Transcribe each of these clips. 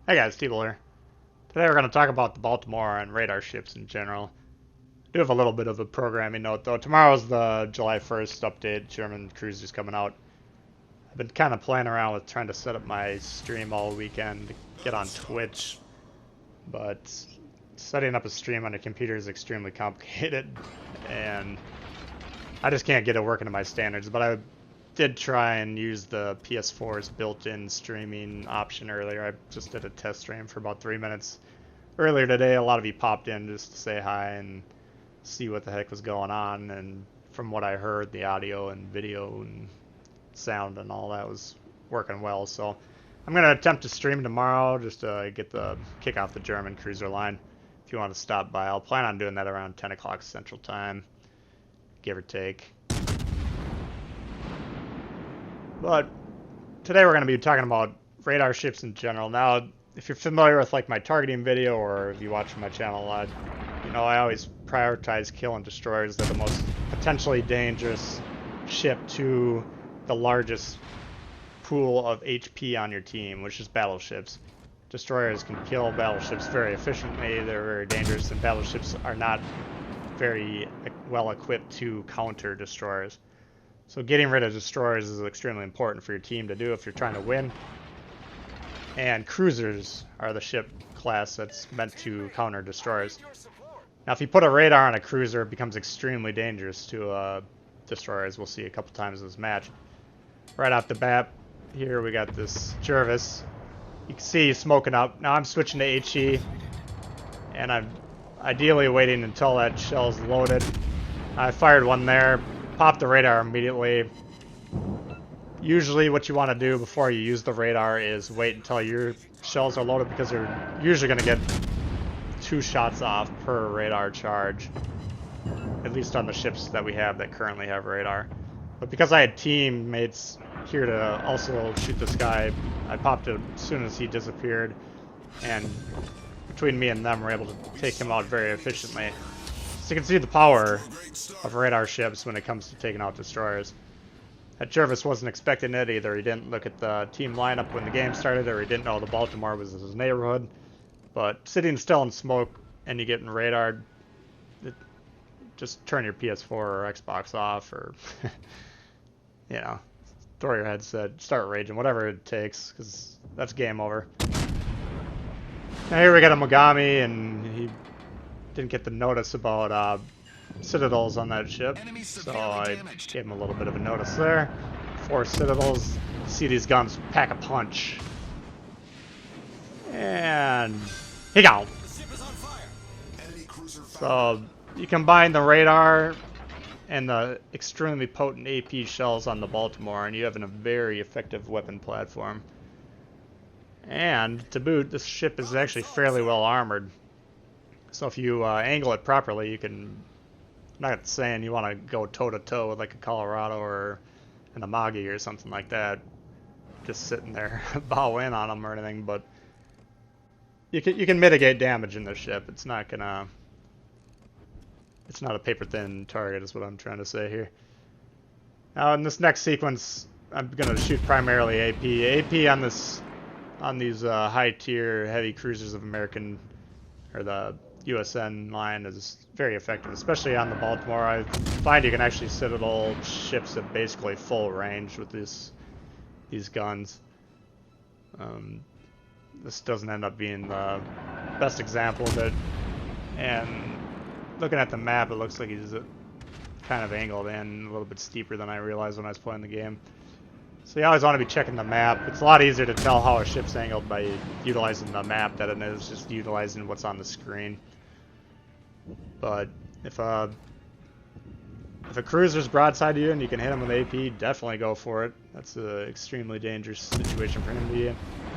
Hey guys, Steeble here. Today we're going to talk about the Baltimore and radar ships in general. I do have a little bit of a programming note though. Tomorrow's the July 1st update, German cruisers coming out. I've been kind of playing around with trying to set up my stream all weekend to get on Twitch, but setting up a stream on a computer is extremely complicated, and I just can't get it working to my standards. But I did try and use the PS4's built-in streaming option earlier. I just did a test stream for about 3 minutes earlier today. A lot of you popped in just to say hi and see what the heck was going on, and from what I heard, the audio and video and sound and all that was working well. So I'm going to attempt to stream tomorrow just to kick off the German cruiser line. If you want to stop by, I'll plan on doing that around 10 o'clock Central Time, give or take. But today we're going to be talking about radar ships in general. Now, if you're familiar with like my targeting video, or if you watch my channel a lot, you know I always prioritize killing destroyers. They're the most potentially dangerous ship to the largest pool of HP on your team, which is battleships. Destroyers can kill battleships very efficiently. They're very dangerous, and battleships are not very well equipped to counter destroyers. So getting rid of destroyers is extremely important for your team to do if you're trying to win. And cruisers are the ship class that's meant to counter destroyers. Now if you put a radar on a cruiser, it becomes extremely dangerous to destroyers. We'll see a couple times in this match. Right off the bat, here we got this Jervis. You can see he's smoking up. Now I'm switching to HE, and I'm ideally waiting until that shell's loaded. I fired one there. Pop the radar immediately. Usually what you want to do before you use the radar is wait until your shells are loaded, because you're usually going to get 2 shots off per radar charge, at least on the ships that we have that currently have radar. But because I had teammates here to also shoot this guy, I popped it as soon as he disappeared, and between me and them we're able to take him out very efficiently. So you can see the power of radar ships when it comes to taking out destroyers. That Jervis wasn't expecting it either. He didn't look at the team lineup when the game started, or he didn't know the Baltimore was in his neighborhood. But sitting still in smoke and you getting radared, just turn your PS4 or Xbox off, or you know, throw your headset, start raging, whatever it takes, because that's game over. Now here we got a Mogami, and he didn't get the notice about citadels on that ship, so I gave him a little bit of a notice there. 4 citadels. See these guns pack a punch, and he got him. So you combine the radar and the extremely potent AP shells on the Baltimore, and you have a very effective weapon platform. And to boot, this ship is actually fairly well armored. So if you angle it properly, you can, I'm not saying you want to go toe-to-toe with like a Colorado or an Amagi or something like that, just sitting there bow in on them or anything, but you can mitigate damage in this ship. It's not a paper-thin target is what I'm trying to say here. Now in this next sequence, I'm going to shoot primarily AP. AP on these high-tier heavy cruisers of American, or the USN line, is very effective, especially on the Baltimore. I find you can actually citadel ships at basically full range with these guns. This doesn't end up being the best example of it, and looking at the map, it looks like he's kind of angled in a little bit steeper than I realized when I was playing the game. So you always want to be checking the map. It's a lot easier to tell how a ship's angled by utilizing the map than it is just utilizing what's on the screen. But if a cruiser's broadside to you and you can hit him with AP, definitely go for it. That's an extremely dangerous situation for him to be in.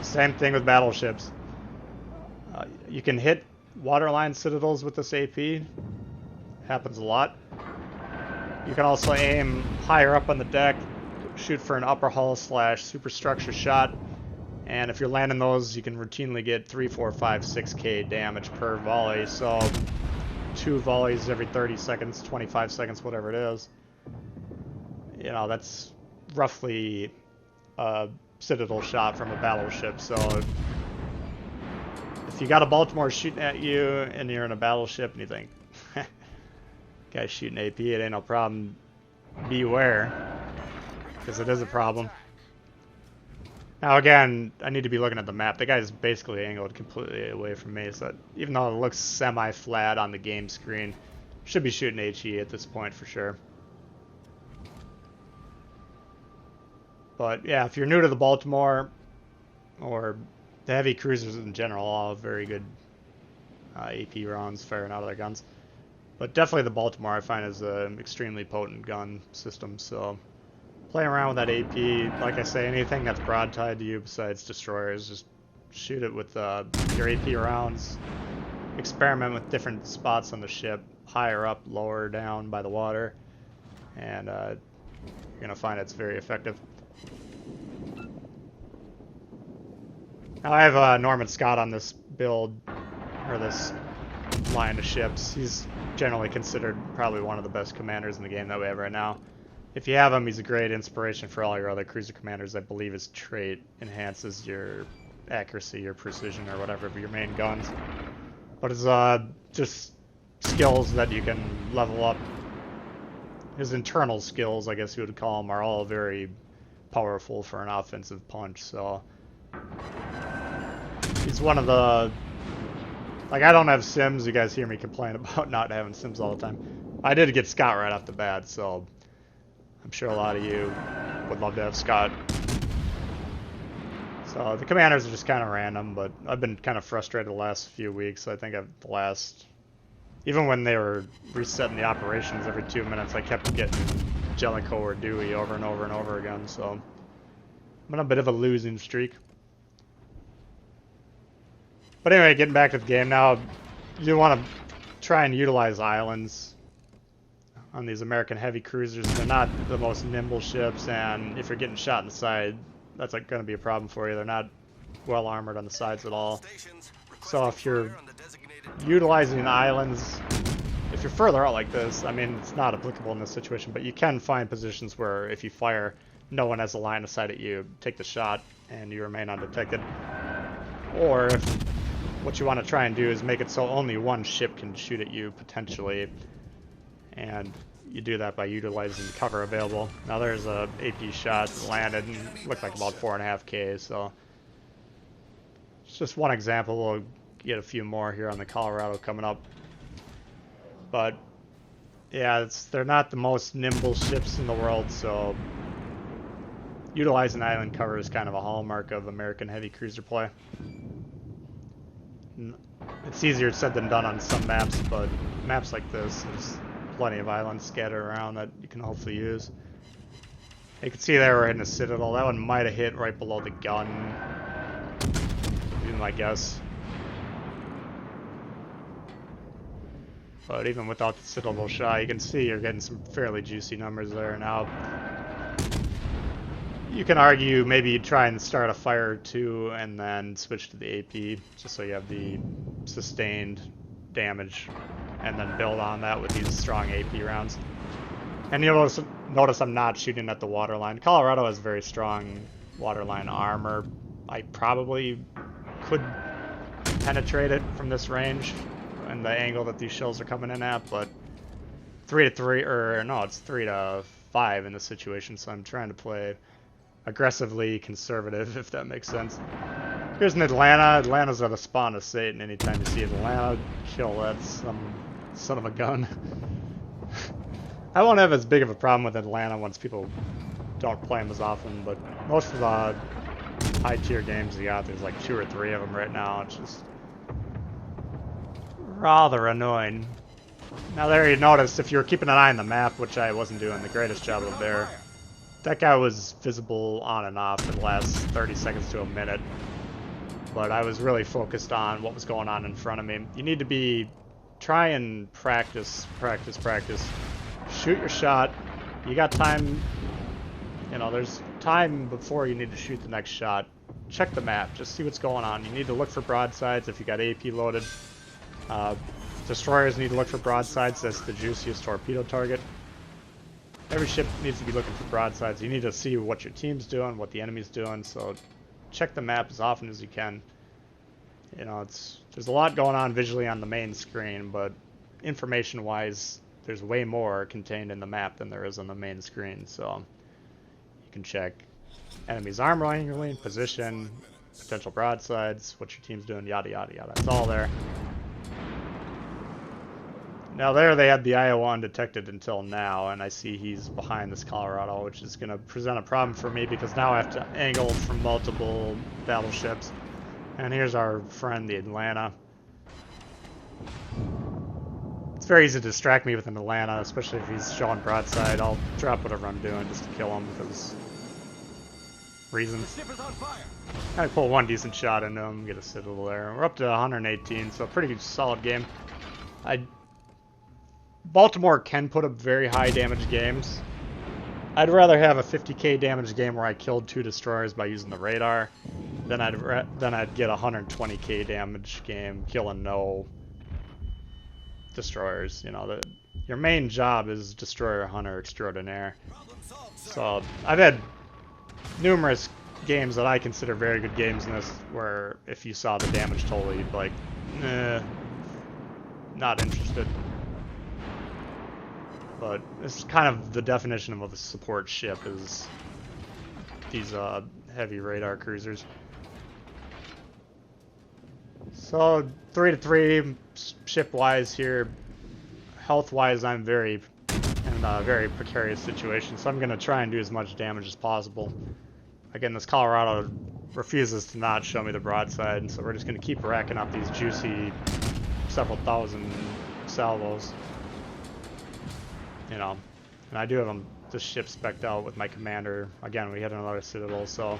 Same thing with battleships. You can hit waterline citadels with this AP. Happens a lot. You can also aim higher up on the deck, shoot for an upper hull / superstructure shot, and if you're landing those, you can routinely get 3, 4, 5, 6k damage per volley. So 2 volleys every 30 seconds, 25 seconds, whatever it is. You know, that's roughly a citadel shot from a battleship. So you got a Baltimore shooting at you and you're in a battleship and you think, guy's shooting AP, it ain't no problem, beware, because it is a problem. Now again, I need to be looking at the map. The guy's basically angled completely away from me, so even though it looks semi-flat on the game screen, should be shooting HE at this point for sure. But yeah, if you're new to the Baltimore, or the heavy cruisers in general, all have very good AP rounds firing out of their guns. But definitely the Baltimore I find is an extremely potent gun system, so playing around with that AP, like I say, anything that's broadside to you besides destroyers, just shoot it with your AP rounds. Experiment with different spots on the ship, higher up, lower down by the water, and you're going to find it's very effective. Now I have Norman Scott on this build, or this line of ships. He's generally considered probably one of the best commanders in the game that we have right now. If you have him, he's a great inspiration for all your other cruiser commanders. I believe his trait enhances your accuracy, your precision, or whatever of your main guns. But his just skills that you can level up, his internal skills, I guess you would call them, are all very powerful for an offensive punch. So he's one of the, like, I don't have sims. You guys hear me complain about not having sims all the time. I did get Scott right off the bat, so I'm sure a lot of you would love to have Scott. So the commanders are just kind of random, but I've been kind of frustrated the last few weeks. I think even when they were resetting the operations every 2 minutes, I kept getting Jellicoe or Dewey over and over and over again, so I'm on a bit of a losing streak. But anyway, getting back to the game now, you want to try and utilize islands on these American heavy cruisers. They're not the most nimble ships, and if you're getting shot in the side, that's going to be a problem for you. They're not well armored on the sides at all. So if you're utilizing islands, if you're further out like this, I mean, it's not applicable in this situation, but you can find positions where if you fire, no one has a line of sight at you, take the shot, and you remain undetected. Or if what you want to try and do is make it so only one ship can shoot at you, potentially, and you do that by utilizing the cover available. Now there's a AP shot that landed and looked like about 4.5K, so it's just one example. We'll get a few more here on the Colorado coming up. But yeah, they're not the most nimble ships in the world, so utilizing island cover is kind of a hallmark of American heavy cruiser play. It's easier said than done on some maps, but maps like this, there's plenty of islands scattered around that you can hopefully use. You can see there we're hitting a citadel. That one might have hit right below the gun, even my guess. But even without the citadel shot, you can see you're getting some fairly juicy numbers there. Now, you can argue maybe you try and start a fire or two and then switch to the AP, just so you have the sustained damage, and then build on that with these strong AP rounds. And you'll notice I'm not shooting at the waterline. Colorado has very strong waterline armor. I probably could penetrate it from this range and the angle that these shells are coming in at, but 3 to 3, or no, it's 3 to 5 in this situation, so I'm trying to play aggressively conservative, if that makes sense. Here's an Atlanta. Atlanta's at a spawn of Satan. Anytime you see Atlanta, kill that son of a gun. I won't have as big of a problem with Atlanta once people don't play them as often, but most of the high tier games you got, there's like 2 or 3 of them right now. It's just rather annoying. Now there you notice, if you're keeping an eye on the map, which I wasn't doing the greatest job of there, that guy was visible on and off for the last 30 seconds to a minute. But I was really focused on what was going on in front of me. You need to try and practice. Shoot your shot. You got time, there's time before you need to shoot the next shot. Check the map, just see what's going on. You need to look for broadsides if you got AP loaded. Destroyers need to look for broadsides, that's the juiciest torpedo target. Every ship needs to be looking for broadsides. You need to see what your team's doing, what the enemy's doing, so check the map as often as you can. You know, there's a lot going on visually on the main screen, but information-wise, there's way more contained in the map than there is on the main screen. So you can check enemies' armor wrangling, position, potential broadsides, what your team's doing, yada yada yada. It's all there. Now there they had the Iowa undetected until now, and I see he's behind this Colorado, which is going to present a problem for me because now I have to angle from multiple battleships. And here's our friend, the Atlanta. It's very easy to distract me with an Atlanta, especially if he's showing broadside. I'll drop whatever I'm doing just to kill him because reasons. I pull one decent shot into him, get a citadel there. We're up to 118, so pretty solid game. Baltimore can put up very high damage games. I'd rather have a 50k damage game where I killed 2 destroyers by using the radar than I'd get a 120k damage game killing no destroyers. You know, your main job is destroyer hunter extraordinaire. So I've had numerous games that I consider very good games in this where if you saw the damage total, you'd be like, not interested. But it's kind of the definition of a support ship is these heavy radar cruisers. So 3-3 ship-wise here. Health-wise, I'm in a very precarious situation, so I'm going to try and do as much damage as possible. Again, this Colorado refuses to not show me the broadside, so we're just going to keep racking up these juicy several thousand salvos. You know, and I do have this ship spec'd out with my commander. Again, we hit another citadel, so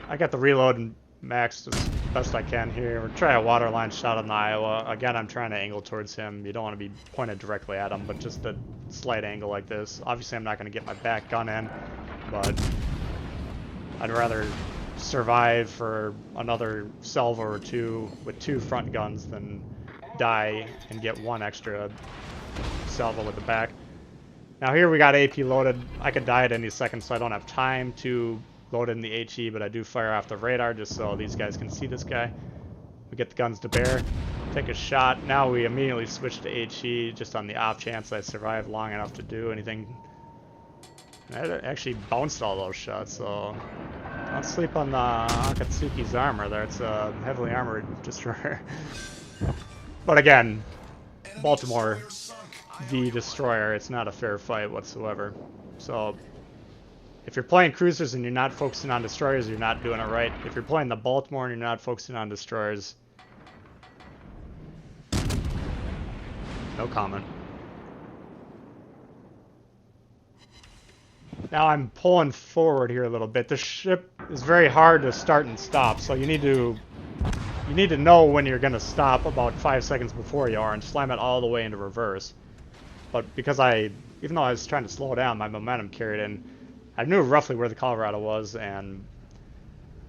I got the reload maxed as best I can here. We're trying a waterline shot on the Iowa. Again, I'm trying to angle towards him. You don't want to be pointed directly at him, but just a slight angle like this. Obviously, I'm not going to get my back gun in, but I'd rather survive for another salvo or two with 2 front guns than die and get 1 extra salvo with the back. Now here we got AP loaded. I could die at any second, so I don't have time to load in the HE, but I do fire off the radar just so these guys can see this guy. We get the guns to bear, take a shot. Now we immediately switch to HE just on the off chance I survive long enough to do anything. And I actually bounced all those shots, so don't sleep on the Akatsuki's armor there. It's a heavily armored destroyer. But again, Baltimore, the destroyer, it's not a fair fight whatsoever. So if you're playing cruisers and you're not focusing on destroyers, you're not doing it right. If you're playing the Baltimore and you're not focusing on destroyers, no comment. Now I'm pulling forward here a little bit. The ship is very hard to start and stop, so you need to know when you're going to stop about 5 seconds before you are and slam it all the way into reverse. But because even though I was trying to slow down, my momentum carried in. I knew roughly where the Colorado was, and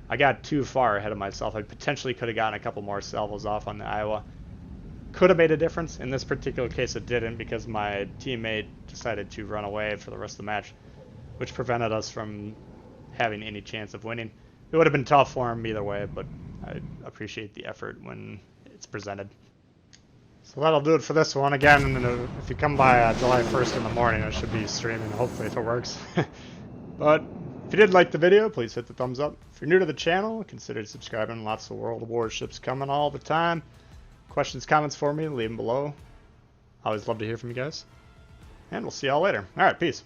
I got too far ahead of myself. I potentially could have gotten a couple more salvos off on the Iowa. Could have made a difference. In this particular case, it didn't because my teammate decided to run away for the rest of the match, which prevented us from having any chance of winning. It would have been tough for him either way, but I appreciate the effort when it's presented. So that'll do it for this one. Again, if you come by July 1st in the morning, I should be streaming, hopefully, if it works. But if you did like the video, please hit the thumbs up. If you're new to the channel, consider subscribing. Lots of World of Warships coming all the time. Questions, comments for me, leave them below. I always love to hear from you guys. And we'll see y'all later. Alright, peace.